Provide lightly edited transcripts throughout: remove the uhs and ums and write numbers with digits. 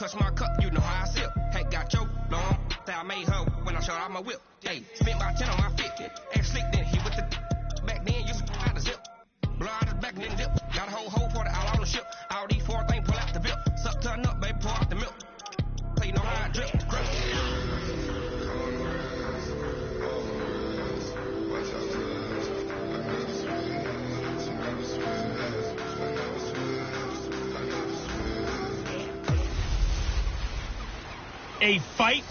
touch my cup, you know how I sip. Hey, got your long, that I made her when I showed out my whip. Hey, spent my 10 on my fit, and slick then he with the back then used to out the zip. Blow out the back and then dip. Got a whole party out on the ship. All these four things pull out the bip. Suck turn up, baby, pour out the milk. Play you know how I drip. A fight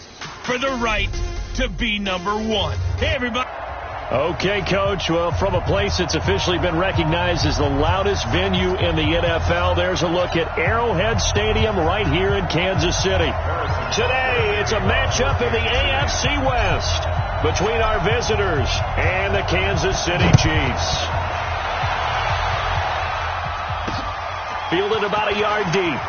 for the right to be number one. Hey, everybody. Okay, Coach. Well, from a place that's officially been recognized as the loudest venue in the NFL, there's a look at Arrowhead Stadium right here in Kansas City. Today, it's a matchup in the AFC West between our visitors and the Kansas City Chiefs. Fielded about a yard deep.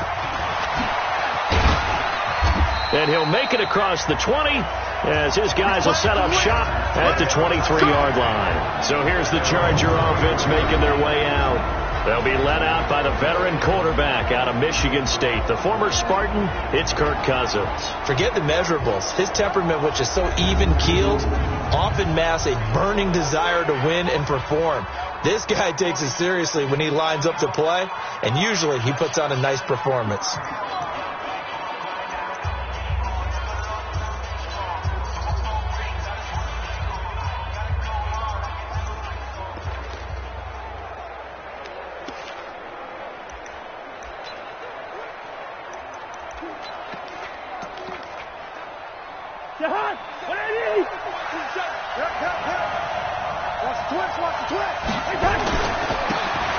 And he'll make it across the 20 as his guys will set up shop at the 23-yard line. So here's the Charger offense making their way out. They'll be led out by the veteran quarterback out of Michigan State, the former Spartan. It's Kirk Cousins. Forget the measurables. His temperament, which is so even-keeled, often masks a burning desire to win and perform. This guy takes it seriously when he lines up to play, and usually he puts on a nice performance.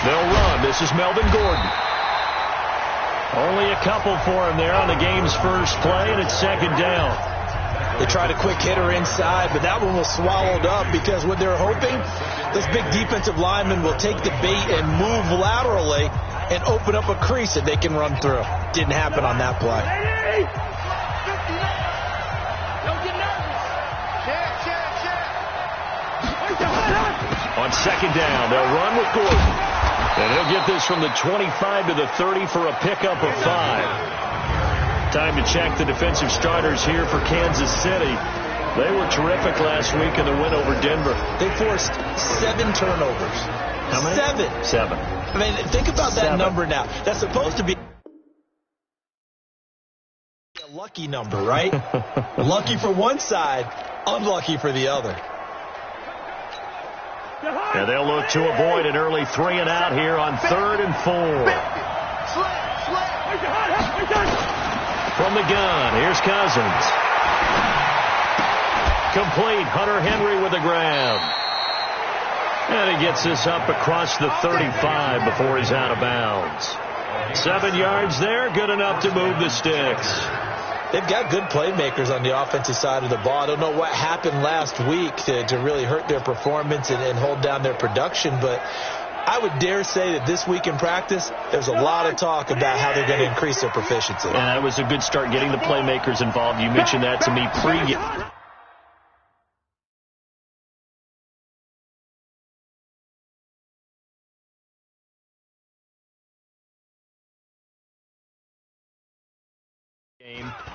They'll run. This is Melvin Gordon. Only a couple for him there on the game's first play, and it's second down. They tried a quick hitter inside, but that one was swallowed up because what they're hoping, this big defensive lineman will take the bait and move laterally and open up a crease that they can run through. Didn't happen on that play. On second down, they'll run with Gordon. And he'll get this from the 25 to the 30 for a pickup of 5. Time to check the defensive starters here for Kansas City. They were terrific last week in the win over Denver. They forced 7 turnovers. How many? 7. I mean, think about that number now. That's supposed to be a lucky number, right? Lucky for one side, unlucky for the other. And they'll look to avoid an early 3 and out here on 3rd and 4. From the gun, here's Cousins. Complete. Hunter Henry with the grab. And he gets this up across the 35 before he's out of bounds. 7 yards there, good enough to move the sticks. They've got good playmakers on the offensive side of the ball. I don't know what happened last week to really hurt their performance and hold down their production, but I would dare say that this week in practice, there's a lot of talk about how they're going to increase their proficiency. And that was a good start getting the playmakers involved. You mentioned that to me pre-game.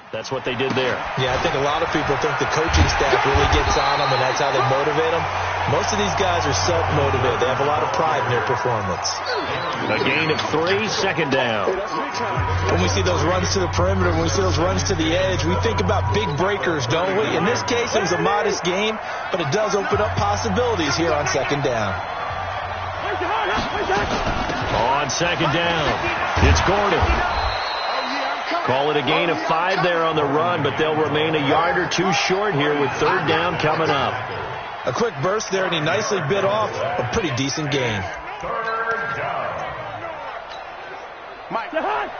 That's what they did there. Yeah, I think a lot of people think the coaching staff really gets on them, and that's how they motivate them. Most of these guys are self-motivated. They have a lot of pride in their performance. A gain of 3, second down. When we see those runs to the perimeter, when we see those runs to the edge, we think about big breakers, don't we? In this case, it was a modest game, but it does open up possibilities here on second down. On second down, it's Gordon. Call it a gain of 5 there on the run, but they'll remain a yard or 2 short here with 3rd down coming up. A quick burst there, and he nicely bit off a pretty decent gain. 3rd down. Mike. Out.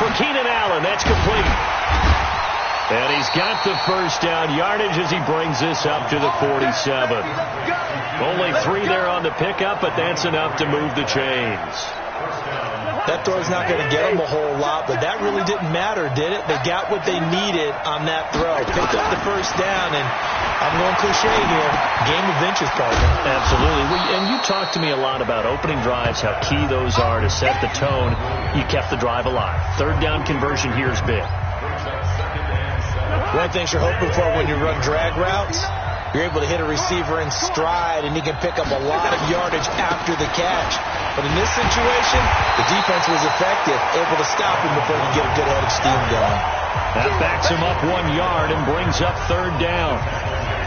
For Keenan Allen, that's complete. And he's got the first down yardage as he brings this up to the 47. Only 3 there on the pickup, but that's enough to move the chains. That throw's not going to get them a whole lot, but that really didn't matter, did it? They got what they needed on that throw. Picked up the first down, and I'm going cliche here. Game of inches, partner. Absolutely. And you talked to me a lot about opening drives, how key those are to set the tone. You kept the drive alive. Third down conversion here is big. One thing you're hoping for when you run drag routes, you're able to hit a receiver in stride, and he can pick up a lot of yardage after the catch. But in this situation, the defense was effective, able to stop him before he could get a good head of steam going. That backs him up 1 yard and brings up third down.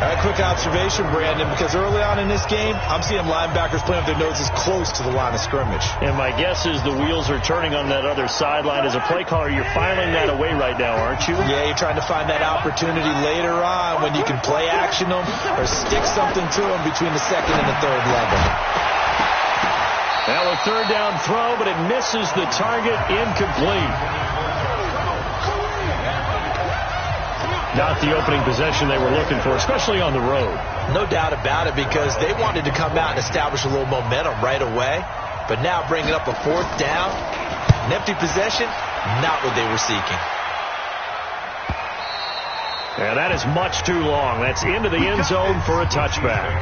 A quick observation, Brandon, because early on in this game, I'm seeing linebackers playing with their noses close to the line of scrimmage. And my guess is the wheels are turning on that other sideline. As a play caller, you're filing that away right now, aren't you? Yeah, you're trying to find that opportunity later on when you can play action them or stick something to them between the second and the third level. Now a third down throw, but it misses the target, incomplete. Not the opening possession they were looking for, especially on the road. No doubt about it, because they wanted to come out and establish a little momentum right away. But now bringing up a fourth down, an empty possession, not what they were seeking. Yeah, that is much too long. That's into the end zone for a touchback.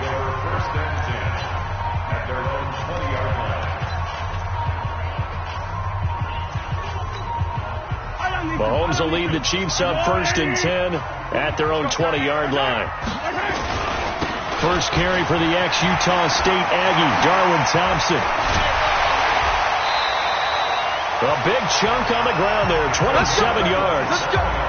Mahomes will lead the Chiefs up 1st and 10 at their own 20-yard line. First carry for the ex-Utah State Aggie, Darwin Thompson. A big chunk on the ground there, 27 yards. Let's go.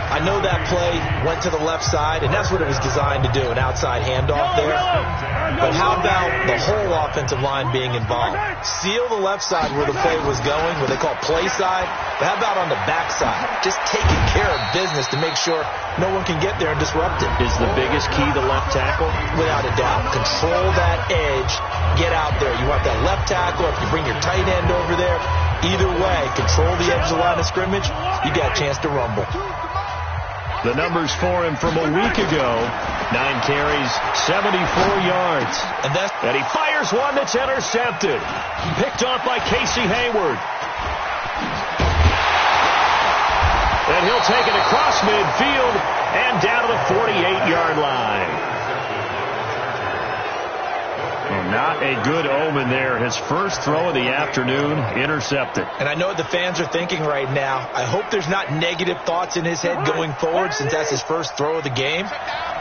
I know that play went to the left side, and that's what it was designed to do, an outside handoff there. But how about the whole offensive line being involved? Seal the left side where the play was going, what they call play side. But how about on the back side? Just taking care of business to make sure no one can get there and disrupt it. Is the biggest key the left tackle? Without a doubt. Control that edge. Get out there. You want that left tackle. If you bring your tight end over there, either way, control the edge of the line of scrimmage, you got a chance to rumble. The numbers for him from a week ago, 9 carries, 74 yards. And he fires one that's intercepted. Picked off by Casey Hayward. And he'll take it across midfield and down to the 48-yard line. Well, not a good omen there. His first throw of the afternoon, intercepted. And I know what the fans are thinking right now. I hope there's not negative thoughts in his head going forward, since that's his first throw of the game.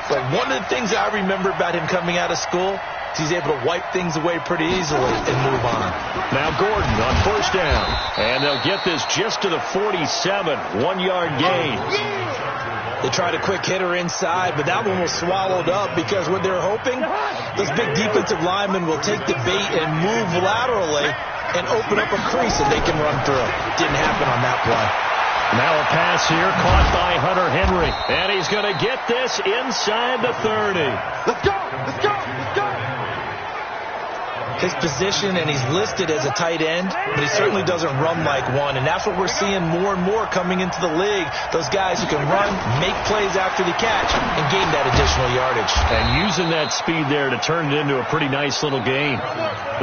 But one of the things I remember about him coming out of school is he's able to wipe things away pretty easily and move on. Now Gordon on first down. And they'll get this just to the 47, 1-yard gain. They tried a quick hitter inside, but that one was swallowed up because what they're hoping, those big defensive linemen will take the bait and move laterally and open up a crease that they can run through. Didn't happen on that play. Now a pass here caught by Hunter Henry. And he's going to get this inside the 30. Let's go! Let's go! Let's go! His position, and he's listed as a tight end, but he certainly doesn't run like one, and that's what we're seeing more and more coming into the league. Those guys who can run, make plays after the catch, and gain that additional yardage. And using that speed there to turn it into a pretty nice little game.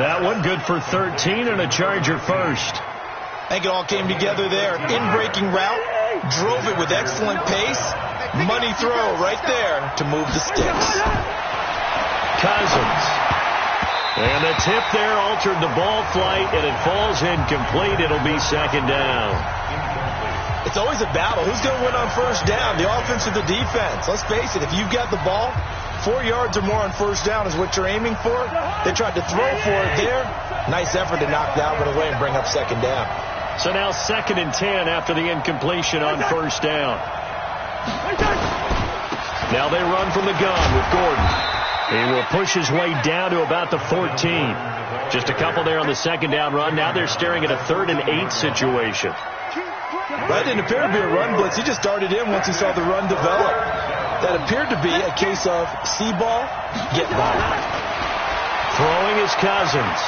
That one good for 13 and a Charger first. I think it all came together there. In-breaking route, drove it with excellent pace. Money throw right there to move the sticks. Cousins. And the tip there altered the ball flight, and it falls incomplete. It'll be second down. It's always a battle. Who's going to win on first down, the offense or the defense? Let's face it, if you've got the ball, 4 yards or more on first down is what you're aiming for. They tried to throw for it there. Nice effort to knock that one away and bring up second down. So now 2nd and 10 after the incompletion on first down. Now they run from the gun with Gordon. He will push his way down to about the 14. Just a couple there on the second down run. Now they're staring at a 3rd and 8 situation. That didn't appear to be a run blitz. He just darted in once he saw the run develop. That appeared to be a case of see ball, get ball. Throwing is Cousins.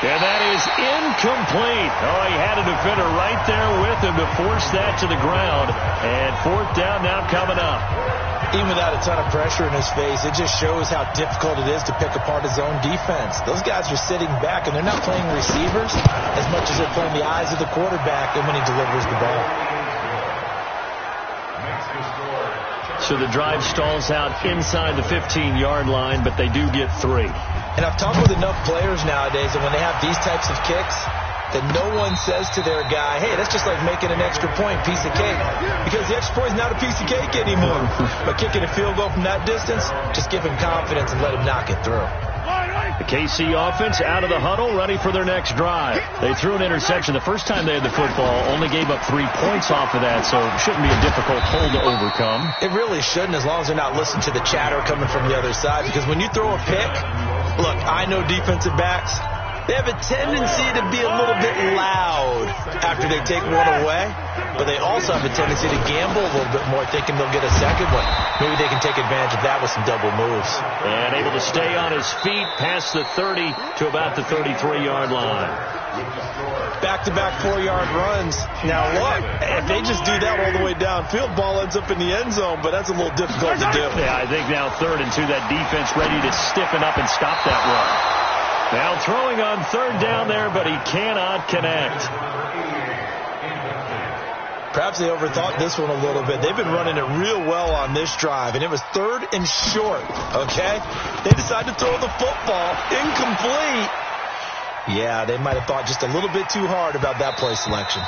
And that is incomplete. Oh, he had a defender right there with him to force that to the ground. And fourth down now coming up. Even without a ton of pressure in his face, it just shows how difficult it is to pick apart his own defense. Those guys are sitting back, and they're not playing receivers as much as they're playing the eyes of the quarterback and when he delivers the ball. So the drive stalls out inside the 15-yard line, but they do get 3. And I've talked with enough players nowadays that when they have these types of kicks, that no one says to their guy, hey, that's just like making an extra point, piece of cake. Because the extra point is not a piece of cake anymore. But kicking a field goal from that distance, just give him confidence and let him knock it through. The KC offense out of the huddle, ready for their next drive. They threw an interception the first time they had the football, only gave up 3 points off of that, so it shouldn't be a difficult hole to overcome. It really shouldn't, as long as they're not listening to the chatter coming from the other side. Because when you throw a pick, look, I know defensive backs, they have a tendency to be a little bit loud after they take one away, but they also have a tendency to gamble a little bit more, thinking they'll get a second one. Maybe they can take advantage of that with some double moves. And able to stay on his feet past the 30 to about the 33-yard line. Back-to-back 4-yard runs. Now, look, if they just do that all the way downfield, ball ends up in the end zone, but that's a little difficult to do. Yeah, I think now 3rd and 2, that defense ready to stiffen up and stop that run. Now throwing on 3rd down there, but he cannot connect. Perhaps they overthought this one a little bit. They've been running it real well on this drive, and it was 3rd and short, okay? They decided to throw the football incomplete. Yeah, they might have thought just a little bit too hard about that play selection.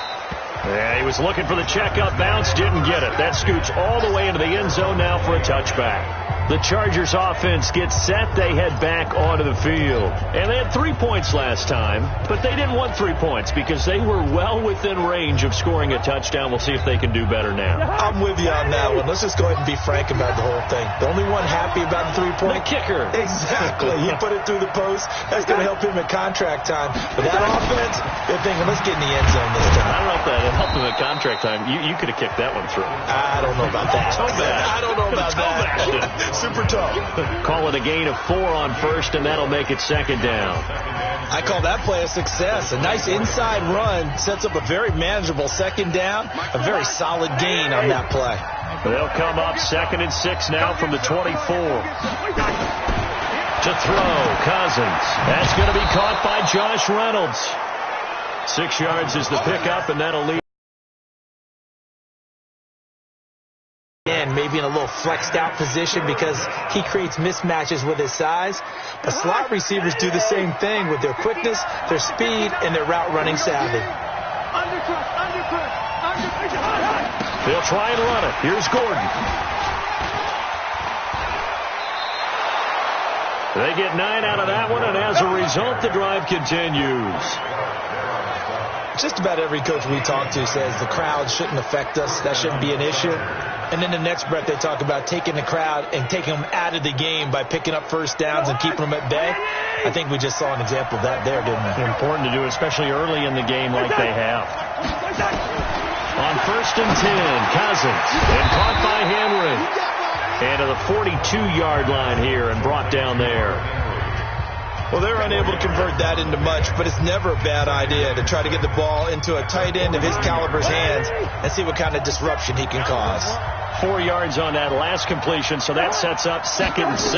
Yeah, he was looking for the checkup bounce, didn't get it. That scoots all the way into the end zone now for a touchback. The Chargers offense gets set. They head back onto the field. And they had 3 points last time, but they didn't want 3 points because they were well within range of scoring a touchdown. We'll see if they can do better now. I'm with you on that one. Let's just go ahead and be frank about the whole thing. The only one happy about the 3-point? The kicker. Exactly. He put it through the post. That's going to help him at contract time. But that offense, they're thinking, let's get in the end zone this time. I don't know if that helped him at contract time. You could have kicked that one through. I don't know about that. I don't know about that. Super tough. Call it a gain of 4 on 1st, and that'll make it 2nd down. I call that play a success. A nice inside run sets up a very manageable 2nd down. A very solid gain on that play. They'll come up 2nd and 6 now from the 24. To throw, Cousins. That's going to be caught by Josh Reynolds. 6 yards is the pickup, and that'll lead. Maybe in a little flexed out position because he creates mismatches with his size. But slot receivers do the same thing with their quickness, their speed, and their route running savvy. They'll try and run it. Here's Gordon. They get 9 out of that one, and as a result, the drive continues. Just about every coach we talk to says the crowd shouldn't affect us. That shouldn't be an issue. And then the next breath they talk about taking the crowd and taking them out of the game by picking up 1st downs and keeping them at bay. I think we just saw an example of that there, didn't we? Important to do, especially early in the game like they have. On 1st and 10, Cousins. And caught by Henry. And to the 42-yard line here and brought down there. Well, they're unable to convert that into much, but it's never a bad idea to try to get the ball into a tight end of his caliber's hands and see what kind of disruption he can cause. 4 yards on that last completion, so that sets up 2nd and 6.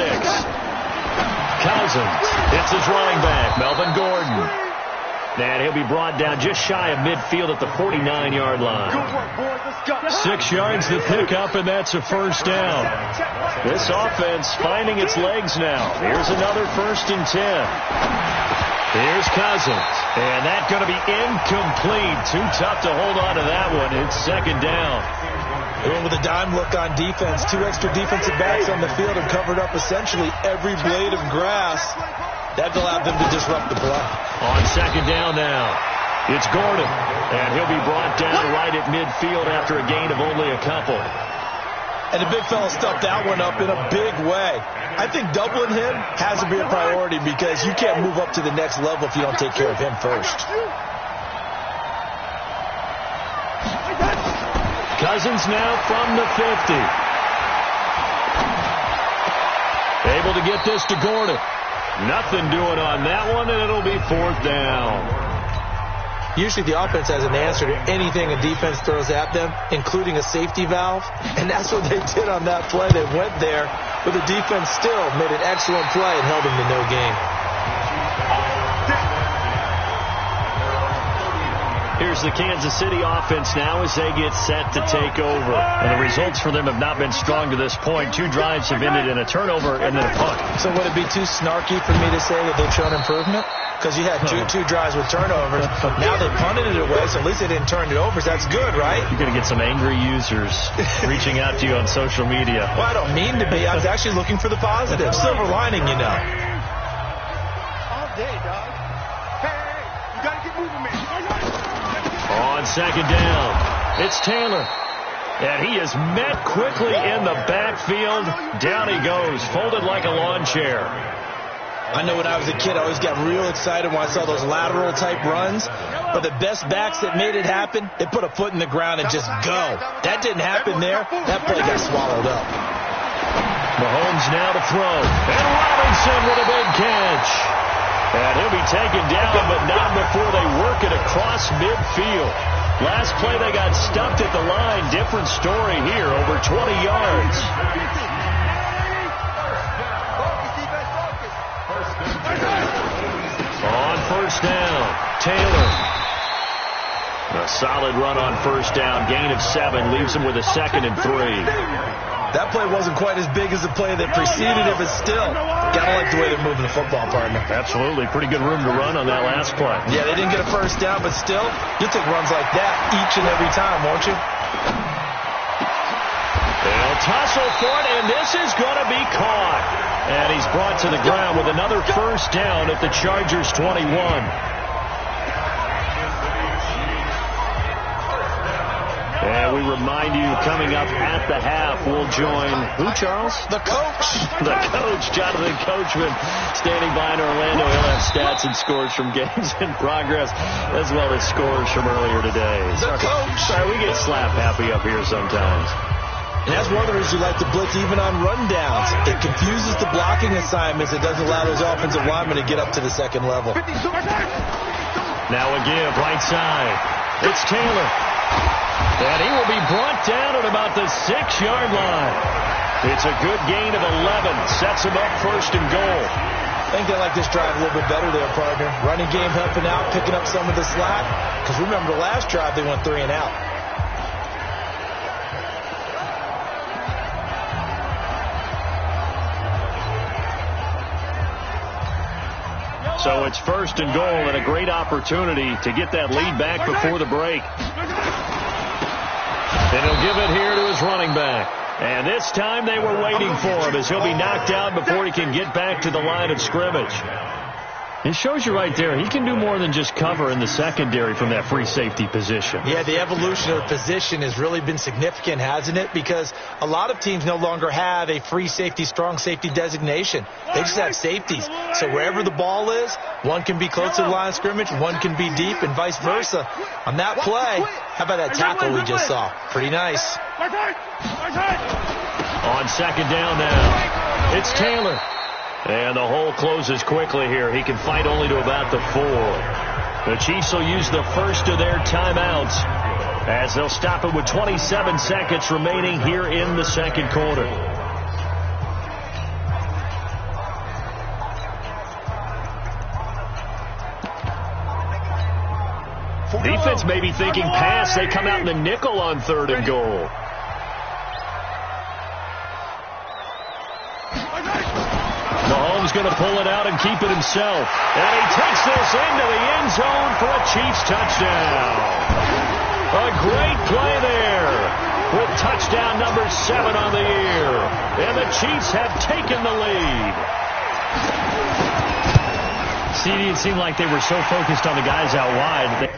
Cousins hits his running back, Melvin Gordon. And he'll be brought down just shy of midfield at the 49-yard line. 6 yards to pick up, and that's a 1st down. This offense finding its legs now. Here's another 1st and 10. Here's Cousins. And that's going to be incomplete. Too tough to hold on to that one. It's 2nd down. They went with a dime look on defense. 2 extra defensive backs on the field and covered up essentially every blade of grass. That allowed them to disrupt the play. On 2nd down now, it's Gordon. And he'll be brought down right at midfield after a gain of only a couple. And the big fella stuffed that one up in a big way. I think doubling him has to be a priority because you can't move up to the next level if you don't take care of him first. Cousins now from the 50. Able to get this to Gordon. Nothing doing on that one, and it'll be 4th down. Usually the offense has an answer to anything a defense throws at them, including a safety valve. And that's what they did on that play. They went there, but the defense still made an excellent play and held them to no gain. Here's the Kansas City offense now as they get set to take over. And the results for them have not been strong to this point. 2 drives have ended in a turnover and then a punt. So would it be too snarky for me to say that they've shown improvement? Because you had two drives with turnovers. Now they punted it away, so at least they didn't turn it over. So that's good, right? You're going to get some angry users reaching out to you on social media. Well, I don't mean to be. I was actually looking for the positive. Silver lining, you know. All day, dog. Hey, you got to get moving, man. On 2nd down, it's Taylor. And he is met quickly in the backfield. Down he goes, folded like a lawn chair. I know when I was a kid, I always got real excited when I saw those lateral-type runs. But the best backs that made it happen, they put a foot in the ground and just go. That didn't happen there. That play got swallowed up. Mahomes now to throw. And Robinson with a big catch. And he'll be taken down, but not before they work it across midfield. Last play, they got stuffed at the line. Different story here, over 20 yards. On 1st down, Taylor. A solid run on 1st down. Gain of 7 leaves him with a 2nd and 3. That play wasn't quite as big as the play that preceded it, but still, gotta like the way they're moving the football, partner. Absolutely. Pretty good room to run on that last play. Yeah, they didn't get a 1st down, but still, you'll take runs like that each and every time, won't you? They'll tussle for it, and this is going to be caught. And he's brought to the ground with another 1st down at the Chargers' 21. And we remind you, coming up at the half, we'll join who, Charles? The coach. The coach, Jonathan Coachman, standing by in Orlando. He'll have stats and scores from games in progress, as well as scores from earlier today. The coach. Sorry, we get slap happy up here sometimes. And that's one of the reasons you like to blitz even on rundowns. It confuses the blocking assignments. It doesn't allow those offensive linemen to get up to the 2nd level. Now a give, right side. It's Taylor. And he will be brought down at about the 6-yard line. It's a good gain of 11. Sets him up 1st and goal. I think they like this drive a little bit better there, partner. Running game helping out, picking up some of the slack. Because remember, the last drive they went 3 and out. So it's 1st and goal and a great opportunity to get that lead back before the break. And he'll give it here to his running back. And this time they were waiting for him as he'll be knocked out before he can get back to the line of scrimmage. It shows you right there, he can do more than just cover in the secondary from that free safety position. Yeah, the evolution of the position has really been significant, hasn't it? Because a lot of teams no longer have a free safety, strong safety designation. They just have safeties. So wherever the ball is, one can be close to the line of scrimmage, one can be deep, and vice versa. On that play, how about that tackle we just saw? Pretty nice. On 2nd down now, it's Taylor. And the hole closes quickly here. He can fight only to about the 4. The Chiefs will use the first of their timeouts as they'll stop it with 27 seconds remaining here in the 2nd quarter. Defense may be thinking pass. They come out in the nickel on 3rd and goal. Mahomes going to pull it out and keep it himself. And he takes this into the end zone for a Chiefs touchdown. A great play there with touchdown number 7 on the year. And the Chiefs have taken the lead. See, it seemed like they were so focused on the guys out wide.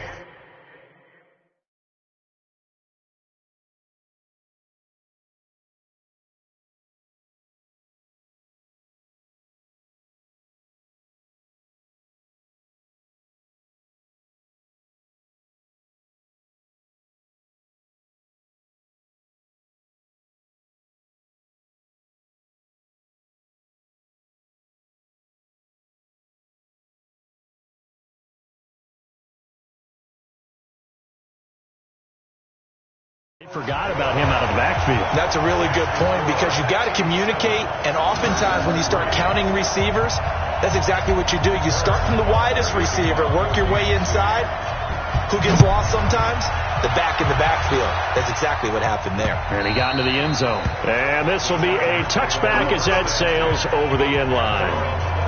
Forgot about him out of the backfield. That's a really good point because you got to communicate, and oftentimes when you start counting receivers, that's exactly what you do. You start from the widest receiver, work your way inside. Who gets lost sometimes? The back in the backfield. That's exactly what happened there. And he got into the end zone. And this will be a touchback as that sails over the end line.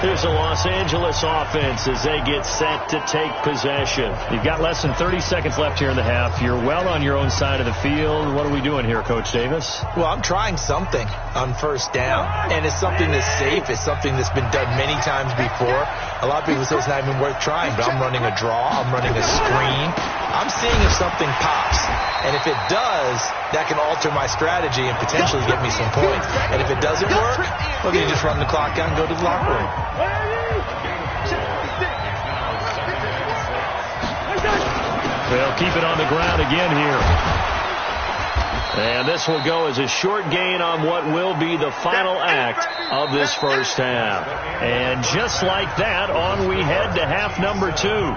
Here's the Los Angeles offense as they get set to take possession. You've got less than 30 seconds left here in the half. You're well on your own side of the field. What are we doing here, Coach Davis? Well, I'm trying something on first down, and it's something that's safe. It's something that's been done many times before. A lot of people say it's not even worth trying, but I'm running a draw. I'm running a screen. I'm seeing if something pops. And if it does, that can alter my strategy and potentially get me some points. And if it doesn't work, well, then you just run the clock out and go to the locker room. They'll keep it on the ground again here. And this will go as a short gain on what will be the final act of this first half. And just like that, on we head to half number 2.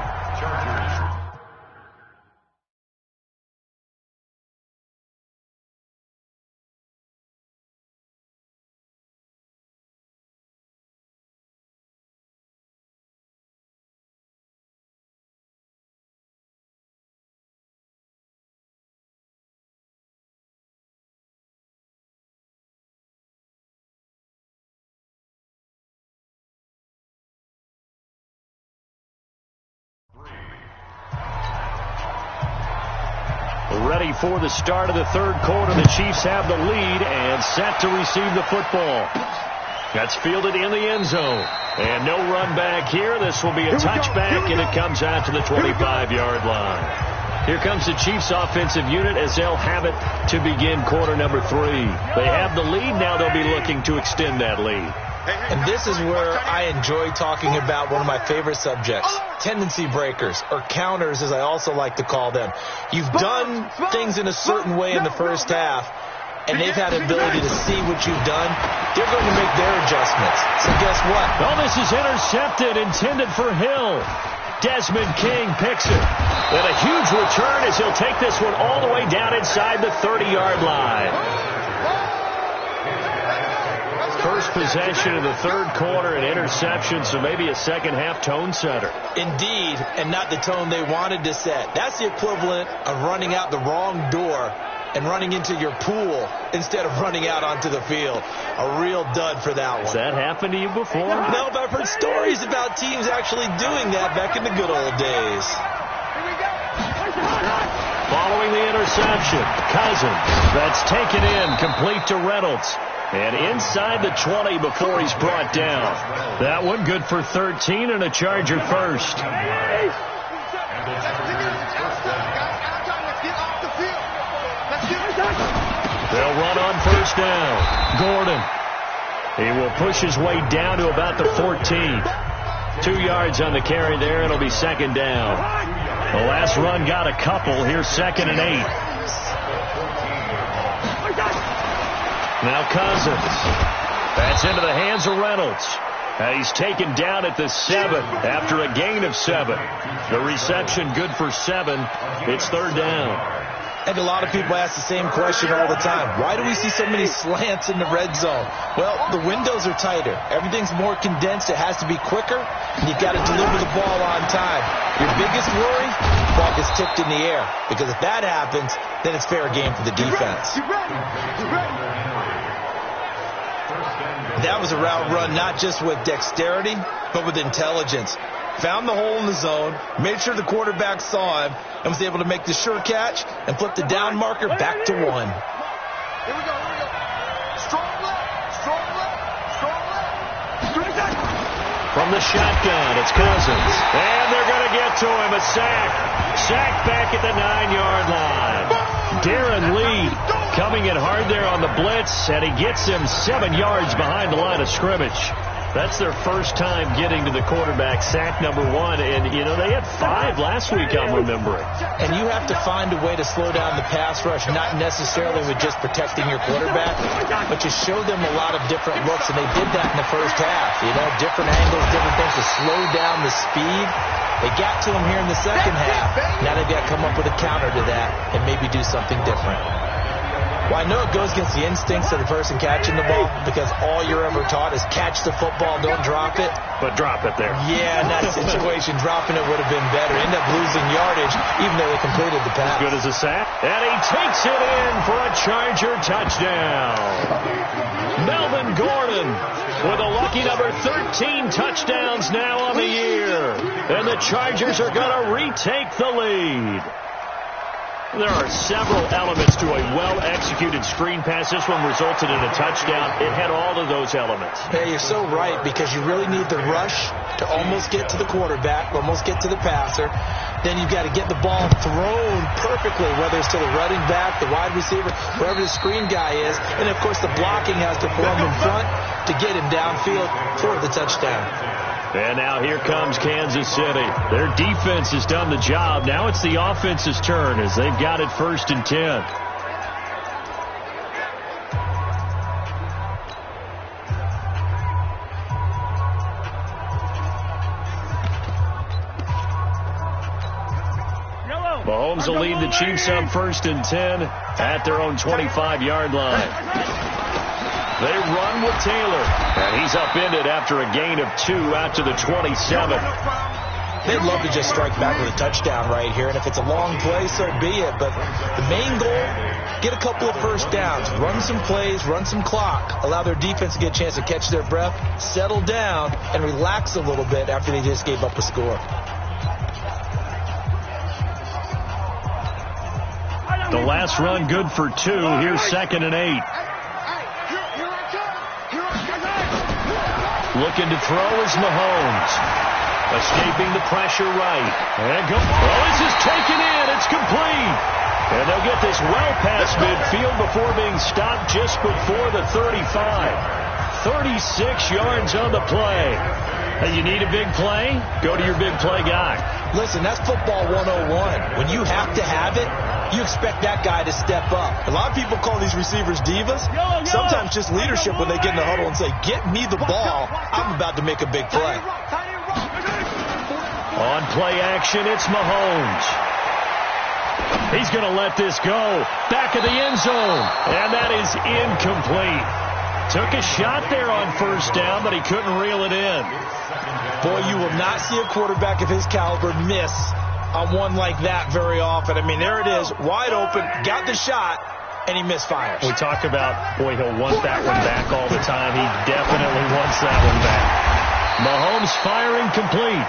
Ready for the start of the third quarter. The Chiefs have the lead and set to receive the football. That's fielded in the end zone. And no run back here. This will be a touchback, and it comes out to the 25-yard line. Here comes the Chiefs offensive unit as they'll have it to begin quarter number 3. They have the lead. Now they'll be looking to extend that lead. And this is where I enjoy talking about one of my favorite subjects, tendency breakers, or counters as I also like to call them. You've done things in a certain way in the first half, and they've had the ability to see what you've done. They're going to make their adjustments. So guess what? Oh, this is intercepted, intended for Hill. Desmond King picks it. And a huge return as he'll take this one all the way down inside the 30-yard line. First possession of the third quarter, an interception, so maybe a second-half tone setter. Indeed, and not the tone they wanted to set. That's the equivalent of running out the wrong door and running into your pool instead of running out onto the field. A real dud for that one. Has that happened to you before? No, but I've heard stories about teams actually doing that back in the good old days. Following the interception, Cousins. That's taken in, complete to Reynolds. And inside the 20 before he's brought down. That one good for 13 and a Charger first. They'll run on first down. Gordon. He will push his way down to about the 14. 2 yards on the carry there. It'll be second down. The last run got a couple. Here's 2nd and 8. Now Cousins. That's into the hands of Reynolds. He's taken down at the 7 after a gain of 7. The reception good for 7. It's third down. And a lot of people ask the same question all the time. Why do we see so many slants in the red zone? Well, the windows are tighter. Everything's more condensed. It has to be quicker. And you've got to deliver the ball on time. Your biggest worry, the ball gets tipped in the air. Because if that happens, then it's fair game for the defense. That was a route run not just with dexterity, but with intelligence. Found the hole in the zone, made sure the quarterback saw him, and was able to make the sure catch and flip the down marker back to 1. Here we go. Strong left. From the shotgun, it's Cousins. And they're going to get to him. A sack. Sack back at the 9-yard line. Darren Lee coming in hard there on the blitz, and he gets him 7 yards behind the line of scrimmage. That's their first time getting to the quarterback, sack number 1. And, you know, they had 5 last week, I'm remembering. And you have to find a way to slow down the pass rush, not necessarily with just protecting your quarterback, but to show them a lot of different looks. And they did that in the first half. You know, different angles, different things to slow down the speed. They got to him here in the second half. Now they've got to come up with a counter to that and maybe do something different. Well, I know it goes against the instincts of the person catching the ball because all you're ever taught is catch the football, don't drop it. But drop it there. Yeah, in that situation, dropping it would have been better. End up losing yardage, even though they completed the pass. As good as a sack. And he takes it in for a Charger touchdown. Melvin Gordon with a lucky number 13 touchdowns now on the year. And the Chargers are going to retake the lead. There are several elements to a well-executed screen pass. This one resulted in a touchdown. It had all of those elements. Yeah, you're so right, because you really need the rush to almost get to the quarterback, almost get to the passer. Then you've got to get the ball thrown perfectly, whether it's to the running back, the wide receiver, wherever the screen guy is. And, of course, the blocking has to form in front to get him downfield for the touchdown. And now here comes Kansas City. Their defense has done the job. Now it's the offense's turn as they've got it 1st and 10. Mahomes will lead the Chiefs on 1st and 10 at their own 25-yard line. They run with Taylor, and he's upended after a gain of 2 out to the 27. They'd love to just strike back with a touchdown right here, and if it's a long play, so be it. But the main goal, get a couple of first downs, run some plays, run some clock, allow their defense to get a chance to catch their breath, settle down, and relax a little bit after they just gave up a score. The last run good for 2. Here's 2nd and 8. Looking to throw is Mahomes. Escaping the pressure right. And go. Oh, this is taken in. It's complete. And they'll get this well past midfield before being stopped just before the 35. 36 yards on the play. Hey, you need a big play? Go to your big play guy. Listen, that's football 101. When you have to have it, you expect that guy to step up. A lot of people call these receivers divas. Sometimes just leadership when they get in the huddle and say, get me the ball. I'm about to make a big play. On play action, it's Mahomes. He's going to let this go. Back of the end zone. And that is incomplete. Took a shot there on 1st down, but he couldn't reel it in. Boy, you will not see a quarterback of his caliber miss on one like that very often. I mean, there it is, wide open, got the shot, and he misfires. We talk about, boy, he'll want that one back all the time. He definitely wants that one back. Mahomes firing complete.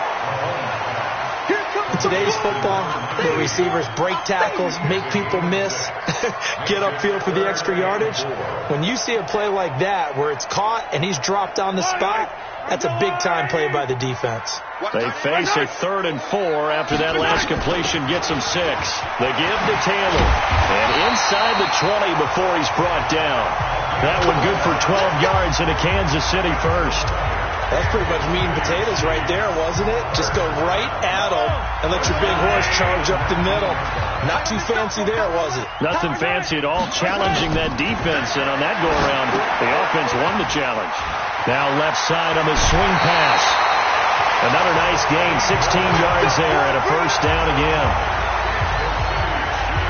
In today's football, the receivers break tackles, make people miss, get upfield for the extra yardage. When you see a play like that where it's caught and he's dropped on the spot, that's a big-time play by the defense. They face a 3rd and 4 after that last completion gets them 6. They give to Taylor. And inside the 20 before he's brought down. That one good for 12 yards into Kansas City 1st. That's pretty much meat and potatoes right there, wasn't it? Just go right at them and let your big horse charge up the middle. Not too fancy there, was it? Nothing fancy at all, challenging that defense. And on that go-around, the offense won the challenge. Now left side on the swing pass. Another nice gain, 16 yards there and a 1st down again.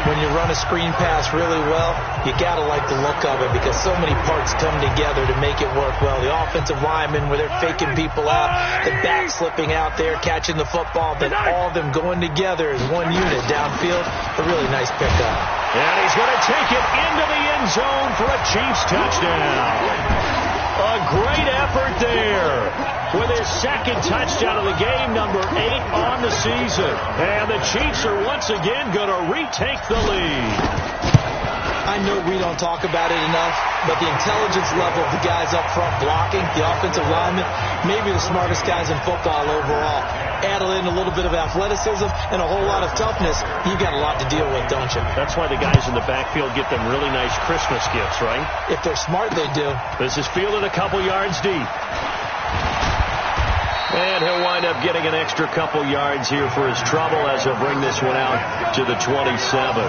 When you run a screen pass really well, you got to like the look of it because so many parts come together to make it work well. The offensive linemen, where they're faking people out, the back slipping out there, catching the football, then all of them going together as one unit downfield. A really nice pickup. And he's going to take it into the end zone for a Chiefs touchdown. A great effort there with his 2nd touchdown of the game, number 8 on the season. And the Chiefs are once again going to retake the lead. I know we don't talk about it enough, but the intelligence level of the guys up front blocking, the offensive linemen, maybe the smartest guys in football overall. Add in a little bit of athleticism and a whole lot of toughness, you got a lot to deal with, don't you? That's why the guys in the backfield get them really nice Christmas gifts, right? If they're smart, they do. This is fielded a couple yards deep. And he'll wind up getting an extra couple yards here for his trouble as he'll bring this one out to the 27.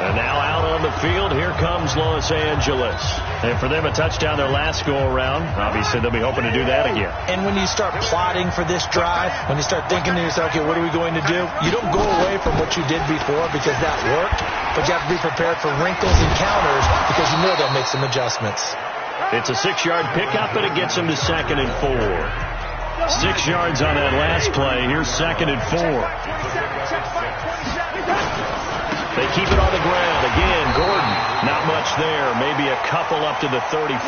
And now out on the field, here comes Los Angeles. And for them, a touchdown their last go-around. Obviously, they'll be hoping to do that again. And when you start plotting for this drive, when you start thinking to yourself, okay, what are we going to do? You don't go away from what you did before because that worked, but you have to be prepared for wrinkles and counters because you know they'll make some adjustments. It's a 6-yard pickup, and it gets them to 2nd and 4. 6 yards on that last play. Here's 2nd and 4. They keep it on the ground. Again, Gordon, not much there. Maybe a couple up to the 35.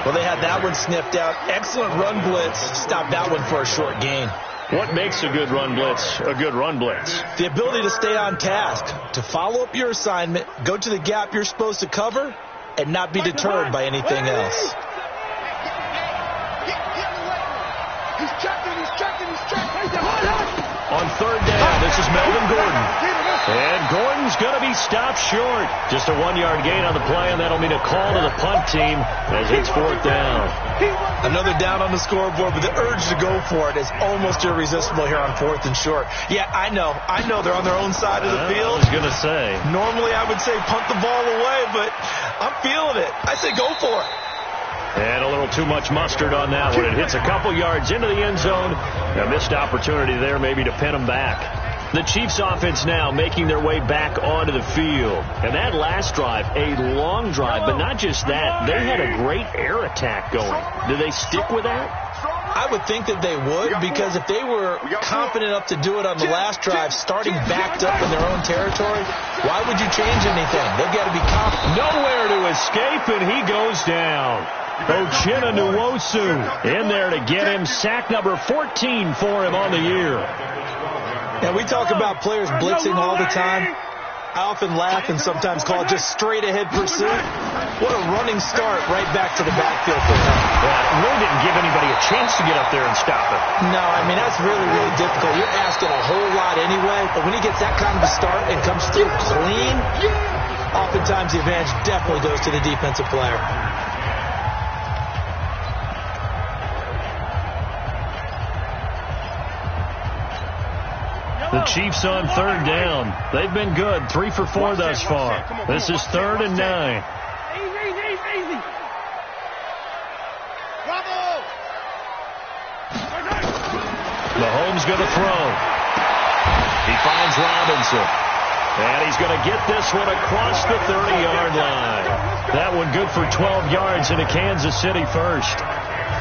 Well, they had that one sniffed out. Excellent run blitz. Stopped that one for a short gain. What makes a good run blitz a good run blitz? The ability to stay on task, to follow up your assignment, go to the gap you're supposed to cover, and not be deterred by anything else. On 3rd down, this is Melvin Gordon. And Gordon's going to be stopped short. Just a 1-yard gain on the play, and that'll mean a call to the punt team as it's 4th down. Another down on the scoreboard, but the urge to go for it is almost irresistible here on 4th and short. Yeah, I know they're on their own side of the field. I was going to say. Normally I would say punt the ball away, but I'm feeling it. I say go for it. And a little too much mustard on that one. It hits a couple yards into the end zone. A missed opportunity there maybe to pin them back. The Chiefs offense now making their way back onto the field. And that last drive, a long drive, but not just that. They had a great air attack going. Do they stick with that? I would think that they would, because if they were confident enough to do it on the last drive, starting backed up in their own territory, why would you change anything? They've got to be confident. Nowhere to escape, and he goes down. Ochena Nwosu in there to get him. Sack number 14 for him on the year. And we talk about players blitzing all the time. I often laugh and sometimes call it just straight-ahead pursuit. What a running start right back to the backfield for him. Yeah, really didn't give anybody a chance to get up there and stop it. No, I mean, that's really, really difficult. You're asking a whole lot anyway, but when he gets that kind of a start and comes through clean, oftentimes the advantage definitely goes to the defensive player. The Chiefs on 3rd down. They've been good. 3 for 4 thus far. This is 3rd and 9. Easy. Bravo! Mahomes going to throw. He finds Robinson. And he's going to get this one across the 30-yard line. That one good for 12 yards into Kansas City first.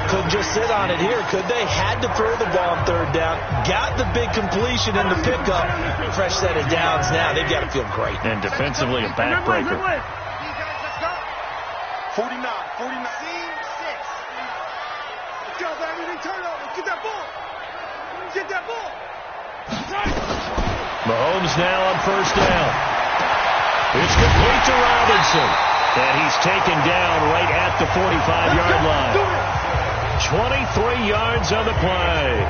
Couldn't just sit on it here, could they? Had to throw the ball on 3rd down. Got the big completion in the pickup. Fresh set of downs now. They've got to feel great. And defensively, a backbreaker. 49. Let's go, baby. Turnover. Get that ball. Mahomes now on 1st down. It's complete to Robinson. And he's taken down right at the 45-yard line. 23 yards on the play.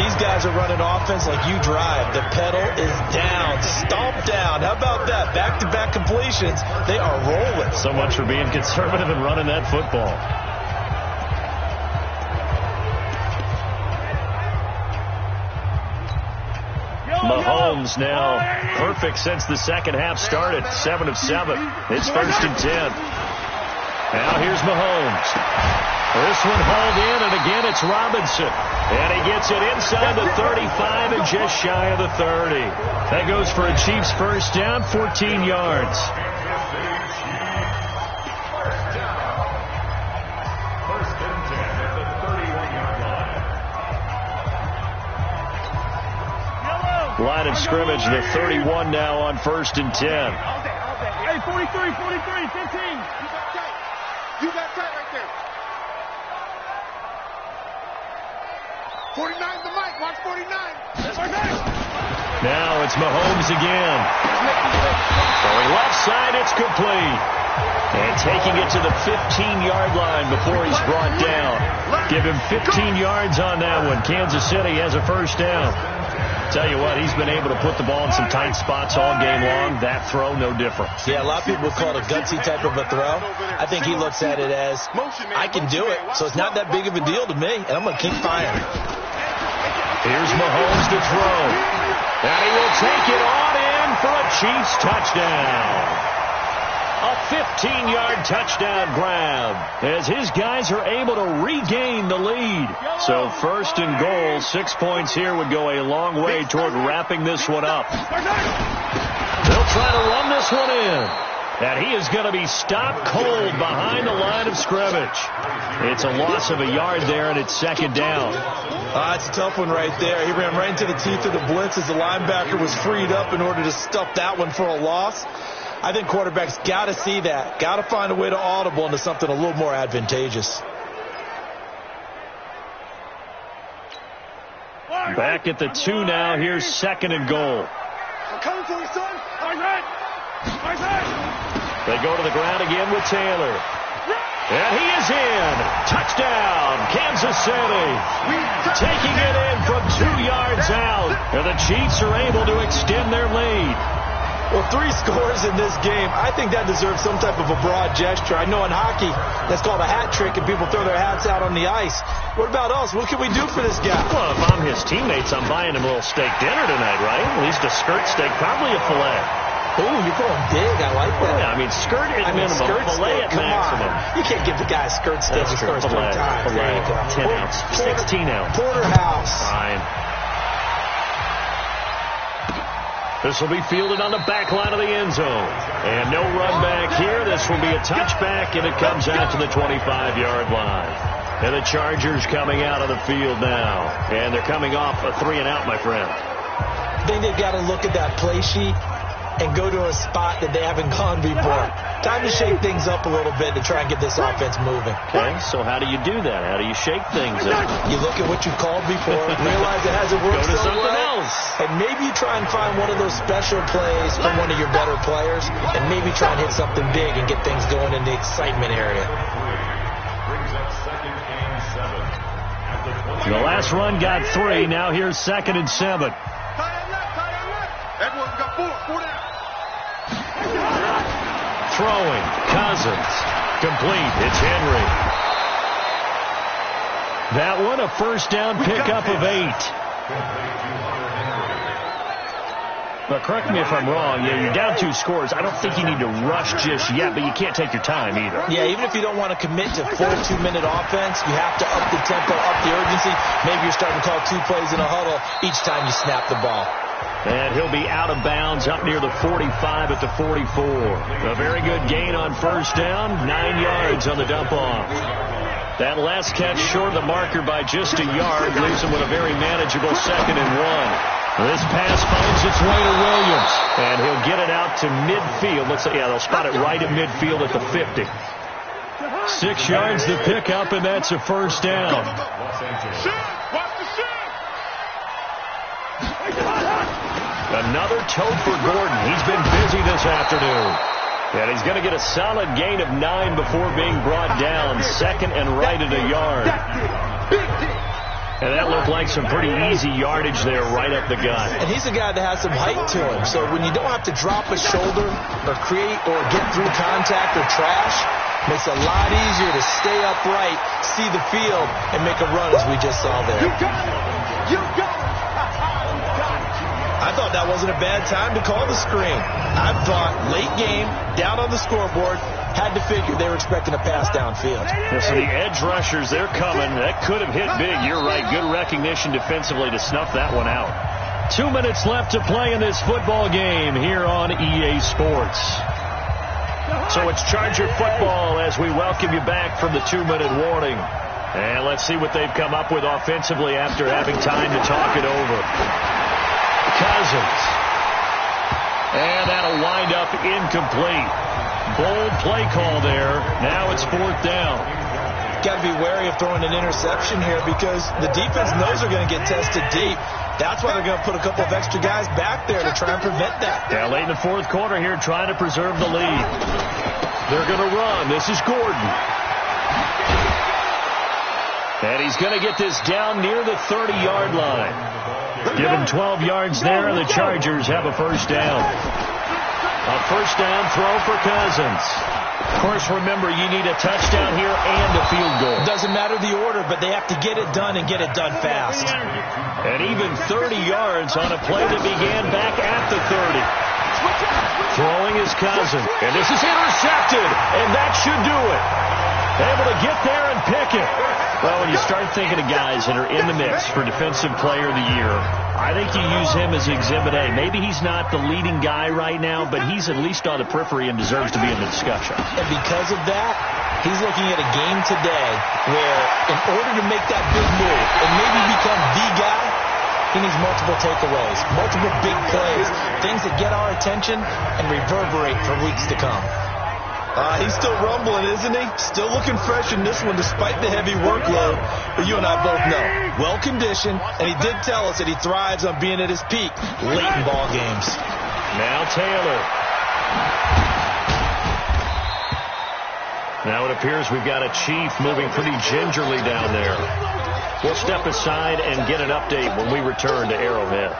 These guys are running offense like you drive. The pedal is down, stomped down. How about that? Back-to-back completions. They are rolling. So much for being conservative and running that football. Mahomes now perfect since the second half started. 7 of 7. It's 1st and 10. Now here's Mahomes. This one hauled in, and again it's Robinson. And he gets it inside the 35 and just shy of the 30. That goes for a Chiefs 1st down, 14 yards. Line of scrimmage, the 31 now on 1st and 10. Hey, 43, 15. You got tight right there. 49 the mic. Watch 49. Now it's Mahomes again. Going left side, it's complete. And taking it to the 15-yard line before he's brought down. Give him 15 yards on that one. Kansas City has a 1st down. Tell you what, he's been able to put the ball in some tight spots all game long. That throw, no different. Yeah, a lot of people would call it a gutsy type of a throw. I think he looks at it as, I can do it, so it's not that big of a deal to me, and I'm going to keep firing. Here's Mahomes to throw. And he will take it on in in for a Chiefs touchdown. A 15-yard touchdown grab as his guys are able to regain the lead. So first and goal, 6 points here would go a long way toward wrapping this one up. They'll try to run this one in. And he is going to be stopped cold behind the line of scrimmage. It's a loss of a yard there, and it's second down. It's a tough one right there. He ran right into the teeth of the blitz as the linebacker was freed up in order to stuff that one for a loss. I think quarterbacks got to see that. Got to find a way to audible into something a little more advantageous. Back at the 2 now. Here's second and goal. I'm coming for you, son. They go to the ground again with Taylor. And he is in. Touchdown, Kansas City. Taking it in from 2 yards out. And the Chiefs are able to extend their lead. Well, 3 scores in this game. I think that deserves some type of a broad gesture. I know in hockey, that's called a hat trick, and people throw their hats out on the ice. What about us? What can we do for this guy? Well, if I'm his teammates, I'm buying him a little steak dinner tonight, right? At least a skirt steak, probably a filet. Ooh, you're going big. I like that. Yeah, I mean, skirt at minimum, skirt filet steak. at maximum. You can't give the guy a skirt steak his first 3 times. Filet, 10 ounce, 16 ounce. Porterhouse. Fine. This will be fielded on the back line of the end zone. And no run back here. This will be a touchback, and it comes out to the 25-yard line. And the Chargers coming out of the field now. And they're coming off a 3-and-out, my friend. I think they've got to look at that play sheet and go to a spot that they haven't gone before. Time to shake things up a little bit to try and get this offense moving. Okay, so how do you do that? How do you shake things up? You look at what you've called before, realize it hasn't worked Go to so something well, else. and maybe you try and find one of those special plays from one of your better players, and maybe try and hit something big and get things going in the excitement area. The last run got 3. Now here's second and 7. Everyone's got 4 down. Throwing. Cousins. Complete. It's Henry. That one a first down pickup of 8. But correct me if I'm wrong. Yeah, you're down 2 scores. I don't think you need to rush just yet, but you can't take your time either. Yeah, even if you don't want to commit to full 2-minute offense, you have to up the tempo, up the urgency. Maybe you're starting to call 2 plays in a huddle each time you snap the ball. And he'll be out of bounds up near the 45 at the 44. A very good gain on first down. 9 yards on the dump off. That last catch short of the marker by just a yard leaves him with a very manageable 2nd and 1. This pass finds its way to Williams. And he'll get it out to midfield. Looks like, yeah, they'll spot it right at midfield at the 50. 6 yards to pick up, and that's a first down. Another toe for Gordon. He's been busy this afternoon. And he's going to get a solid gain of 9 before being brought down. 2nd and right at a yard. And that looked like some pretty easy yardage there right up the gut. And he's a guy that has some height to him. So when you don't have to drop a shoulder or create or get through contact or trash, makes it a lot easier to stay upright, see the field, and make a run as we just saw there. You got it. You got it. I thought that wasn't a bad time to call the screen. I thought late game, down on the scoreboard, had to figure they were expecting a pass downfield. Yeah, so the edge rushers, they're coming. That could have hit big. You're right. Good recognition defensively to snuff that one out. 2 minutes left to play in this football game here on EA Sports. So it's Charger football as we welcome you back from the 2-minute warning. And let's see what they've come up with offensively after having time to talk it over. Cousins. And that'll wind up incomplete. Bold play call there. Now it's 4th down. Got to be wary of throwing an interception here because the defense knows they're going to get tested deep. That's why they're going to put a couple of extra guys back there to try and prevent that. Yeah, late in the 4th quarter here trying to preserve the lead. They're going to run. This is Gordon. And he's going to get this down near the 30-yard line. Given 12 yards there, the Chargers have a first down. A first down throw for Cousins. Of course, remember, you need a touchdown here and a field goal. Doesn't matter the order, but they have to get it done and get it done fast. And even 30 yards on a play that began back at the 30. Throwing his cousin. And this is intercepted. And that should do it. Able to get there and pick it. Well, when you start thinking of guys that are in the mix for Defensive Player of the Year, I think you use him as Exhibit A. Maybe he's not the leading guy right now, but he's at least on the periphery and deserves to be in the discussion. And because of that, he's looking at a game today where in order to make that big move and maybe become the guy, he needs multiple takeaways, multiple big plays, things that get our attention and reverberate for weeks to come. He's still rumbling, isn't he? Still looking fresh in this one despite the heavy workload. But you and I both know, well-conditioned, and he did tell us that he thrives on being at his peak late in ball games. Now Taylor. Now it appears we've got a Chief moving pretty gingerly down there. We'll step aside and get an update when we return to Arrowhead.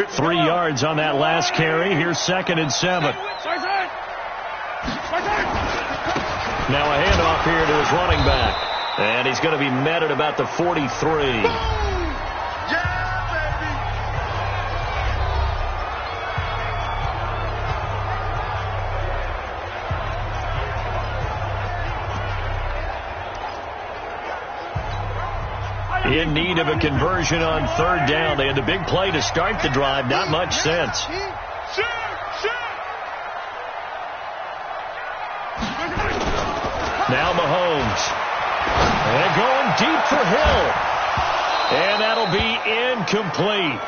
3 yards on that last carry. Here's 2nd and 7. Now a handoff here to his running back. And he's going to be met at about the 43. In need of a conversion on 3rd down. They had the big play to start the drive. Not much sense. Now Mahomes. And going deep for Hill. And that'll be incomplete.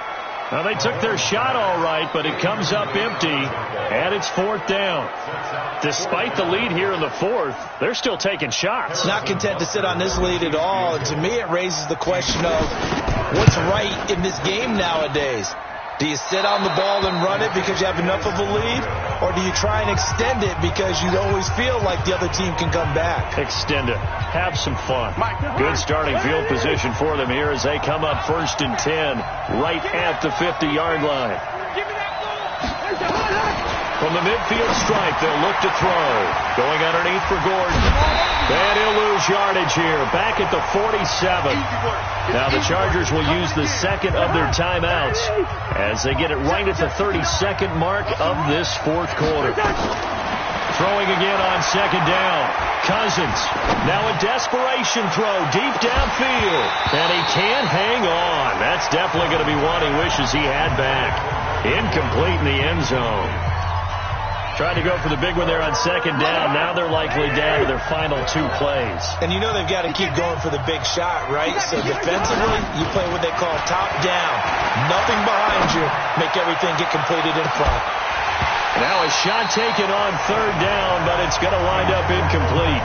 Now they took their shot all right, but it comes up empty. And it's 4th down. Despite the lead here in the 4th, they're still taking shots. Not content to sit on this lead at all. And to me, it raises the question of what's right in this game nowadays. Do you sit on the ball and run it because you have enough of a lead? Or do you try and extend it because you always feel like the other team can come back? Extend it. Have some fun. Good starting field position for them here as they come up 1st and 10 right at the 50-yard line. From the midfield stripe, they'll look to throw. Going underneath for Gordon. And he'll lose yardage here. Back at the 47. Now the Chargers will use the 2nd of their timeouts as they get it right at the 32nd mark of this 4th quarter. Throwing again on 2nd down. Cousins. Now a desperation throw deep downfield. And he can't hang on. That's definitely going to be one he wishes he had back. Incomplete in the end zone. Tried to go for the big one there on 2nd down. Now they're likely down to their final 2 plays. And you know they've got to keep going for the big shot, right? So defensively, you play what they call top down. Nothing behind you. Make everything get completed in front. Now a shot taken on 3rd down, but it's going to wind up incomplete.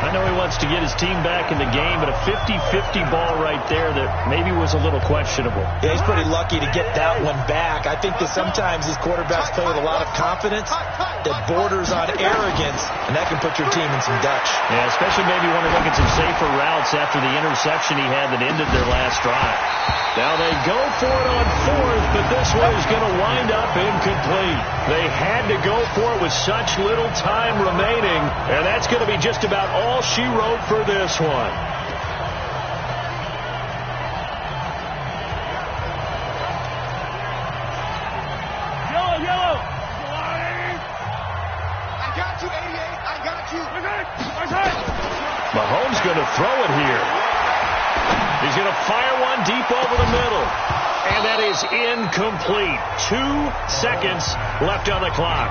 I know he wants to get his team back in the game, but a 50-50 ball right there that maybe was a little questionable. Yeah, he's pretty lucky to get that one back. I think that sometimes these quarterbacks play with a lot of confidence that borders on arrogance, and that can put your team in some Dutch. Yeah, especially maybe want to look at some safer routes after the interception he had that ended their last drive. Now they go for it on 4th, but this one is going to wind up incomplete. They had to go for it with such little time remaining, and that's going to be just about all she wrote for this one. Yellow. I got you, 88. I got you. Mahomes going to throw it here. He's going to fire one deep over the middle. And that is incomplete. 2 seconds left on the clock.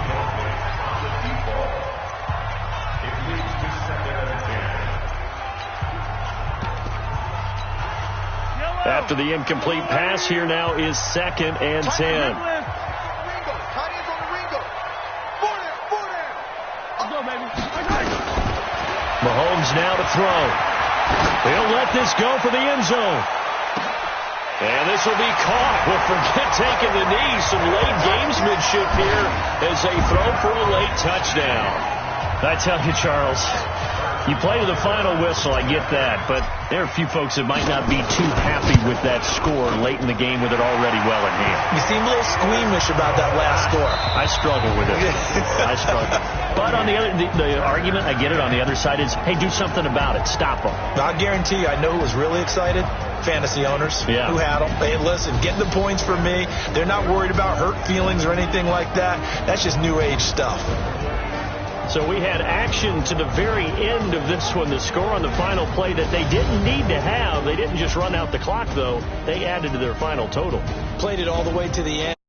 After the incomplete pass, here now is 2nd and 10. Mahomes now to throw. He'll let this go for the end zone. And this will be caught. Well, forget taking the knee. Some late gamesmanship here as they throw for a late touchdown. I tell you, Charles, you play to the final whistle, I get that, but there are a few folks that might not be too happy with that score late in the game with it already well in hand. You seem a little squeamish about that last score. I struggle with it. I struggle. But on the other, the argument, I get it, on the other side is, hey, do something about it. Stop them. I guarantee you, I know who was really excited. Fantasy owners who had them. Hey, listen, getting the points from me. They're not worried about hurt feelings or anything like that. That's just new age stuff. So we had action to the very end of this one. The score on the final play that they didn't need to have. They didn't just run out the clock, though. They added to their final total. Played it all the way to the end.